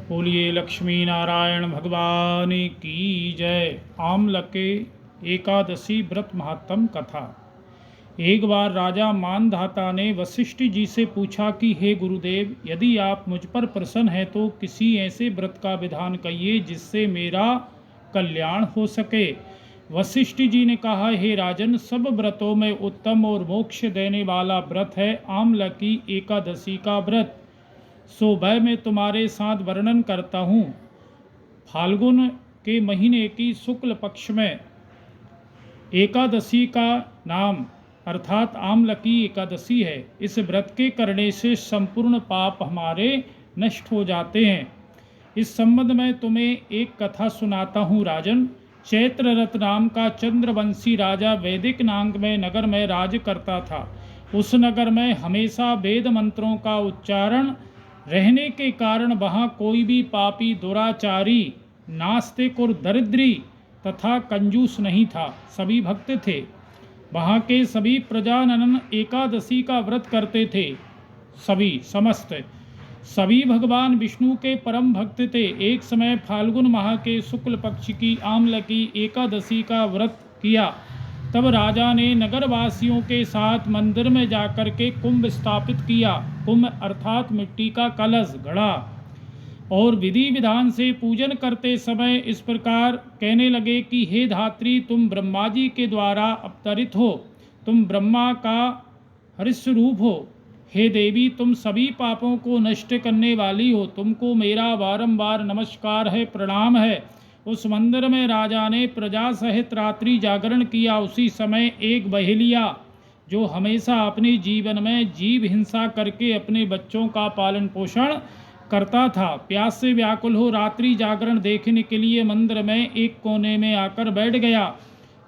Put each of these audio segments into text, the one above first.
बोलिए लक्ष्मी नारायण भगवान की जय। आमलके एकादशी व्रत महात्म कथा। एक बार राजा मानधाता ने वशिष्ठ जी से पूछा कि हे गुरुदेव, यदि आप मुझ पर प्रसन्न हैं तो किसी ऐसे व्रत का विधान कहिए जिससे मेरा कल्याण हो सके। वशिष्ठ जी ने कहा, हे राजन, सब व्रतों में उत्तम और मोक्ष देने वाला व्रत है आमलकी एकादशी का व्रत। सो वह मैं तुम्हारे साथ वर्णन करता हूँ। फाल्गुन के महीने की शुक्ल पक्ष में एकादशी का नाम अर्थात आमलकी एकादशी है। इस व्रत के करने से संपूर्ण पाप हमारे नष्ट हो जाते हैं। इस संबंध में तुम्हें एक कथा सुनाता हूँ राजन। चैत्ररथ नाम का चंद्रवंशी राजा वैदिक नाग में नगर में राज करता था। उस नगर में हमेशा वेद मंत्रों का उच्चारण रहने के कारण वहाँ कोई भी पापी, दुराचारी, नास्तिक और दरिद्री तथा कंजूस नहीं था। सभी भक्त थे। वहाँ के सभी प्रजानन एकादशी का व्रत करते थे। सभी भगवान विष्णु के परम भक्त थे। एक समय फाल्गुन माह के शुक्ल पक्ष की आमलकी एकादशी का व्रत किया। तब राजा ने नगरवासियों के साथ मंदिर में जाकर के कुंभ स्थापित किया। कुंभ अर्थात मिट्टी का कलश गढ़ा और विधि विधान से पूजन करते समय इस प्रकार कहने लगे कि हे धात्री, तुम ब्रह्मा जी के द्वारा अवतरित हो, तुम ब्रह्मा का हरिस्वरूप हो। हे देवी, तुम सभी पापों को नष्ट करने वाली हो, तुमको मेरा बारंबार नमस्कार है, प्रणाम है। उस मंदिर में राजा ने प्रजा सहित रात्रि जागरण किया। उसी समय एक बहेलिया जो हमेशा अपने जीवन में जीव हिंसा करके अपने बच्चों का पालन पोषण करता था, प्यास से व्याकुल हो रात्रि जागरण देखने के लिए मंदिर में एक कोने में आकर बैठ गया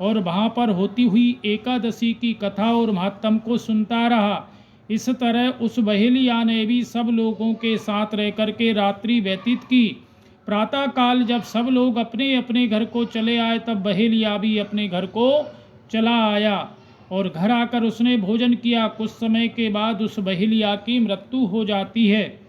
और वहाँ पर होती हुई एकादशी की कथा और महात्म को सुनता रहा। इस तरह उस बहेलिया ने भी सब लोगों के साथ रह कर के रात्रि व्यतीत की। प्रातः काल जब सब लोग अपने अपने घर को चले आए, तब बहेलिया भी अपने घर को चला आया और घर आकर उसने भोजन किया। कुछ समय के बाद उस बहेलिया की मृत्यु हो जाती है।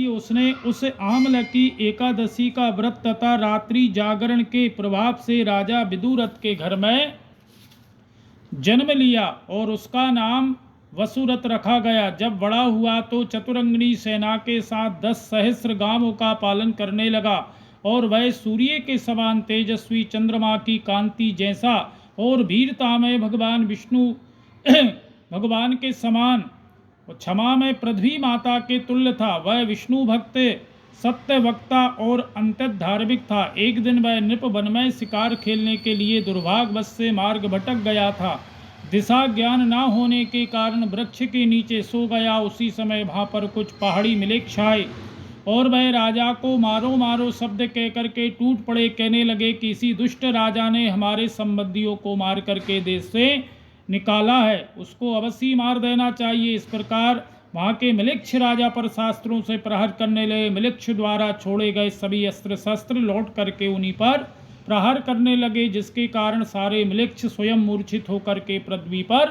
उसने उस आमलकी एकादशी का व्रत तथा रात्रि जागरण के प्रभाव से राजा विदुरथ के घर में जन्म लिया और उसका नाम वसुरथ रखा गया। जब बड़ा हुआ तो चतुरंगिनी सेना के साथ 10 सहस्र गांवों का पालन करने लगा और वह सूर्य के समान तेजस्वी, चंद्रमा की कांति जैसा और वीरता में भगवान विष्णु भगवान के समान और क्षमा में पृथ्वी माता के तुल्य था। वह विष्णु भक्त, सत्य वक्ता और अत्यंत धार्मिक था। एक दिन वह नृप वन में शिकार खेलने के लिए दुर्भाग्यवश से मार्ग भटक गया था। दिशा ज्ञान न होने के कारण वृक्ष के नीचे सो गया। उसी समय वहाँ पर कुछ पहाड़ी मिलेच्छ आए और वह राजा को मारो मारो शब्द कह करके टूट पड़े। कहने लगे कि इसी दुष्ट राजा ने हमारे संबंधियों को मार करके देश से निकाला है, उसको अवश्य मार देना चाहिए। इस प्रकार वहाँ के मिलेच्छ राजा पर शास्त्रों से प्रहार करने लगे। मिलेच्छ द्वारा छोड़े गए सभी अस्त्र शस्त्र लौट करके उन्हीं पर प्रहार करने लगे, जिसके कारण सारे मिलेच्छ स्वयं मूर्छित होकर के पृथ्वी पर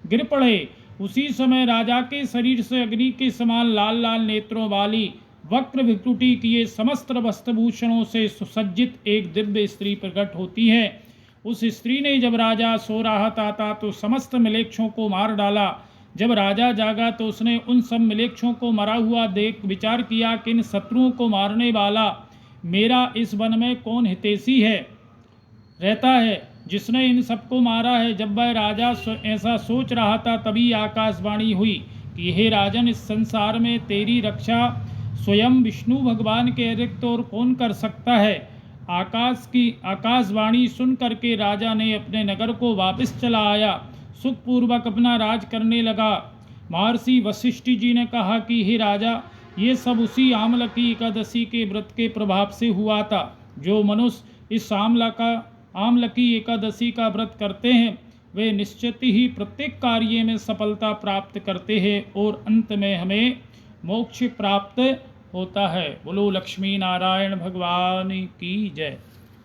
गिर पड़े। उसी समय राजा के शरीर से अग्नि के समान लाल लाल नेत्रों वाली वक्र विकृति किए समस्त वस्त्रभूषणों से सुसज्जित एक दिव्य स्त्री प्रकट होती है। उस स्त्री ने जब राजा सो रहा था तो समस्त मिलेच्छों को मार डाला। जब राजा जागा तो उसने उन सब मिलेच्छों को मरा हुआ देख विचार किया कि इन शत्रुओं को मारने वाला मेरा इस वन में कौन हितैषी रहता है जिसने इन सबको मारा है। जब वह राजा ऐसा सोच रहा था तभी आकाशवाणी हुई कि हे राजन, इस संसार में तेरी रक्षा स्वयं विष्णु भगवान के अतिरिक्त और कौन कर सकता है। आकाशवाणी सुन करके राजा ने अपने नगर को वापस चला आया, सुखपूर्वक अपना राज करने लगा। महर्षि वशिष्ठ जी ने कहा कि हे राजा, ये सब उसी आमलकी एकादशी के व्रत के प्रभाव से हुआ था। जो मनुष्य इस आमलकी एकादशी का व्रत करते हैं वे निश्चित ही प्रत्येक कार्य में सफलता प्राप्त करते हैं और अंत में हमें मोक्ष प्राप्त होता है। बोलो लक्ष्मी नारायण भगवान की जय।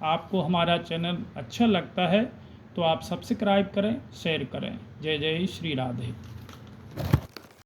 आपको हमारा चैनल अच्छा लगता है तो आप सब्सक्राइब करें, शेयर करें। जय जय श्री राधे।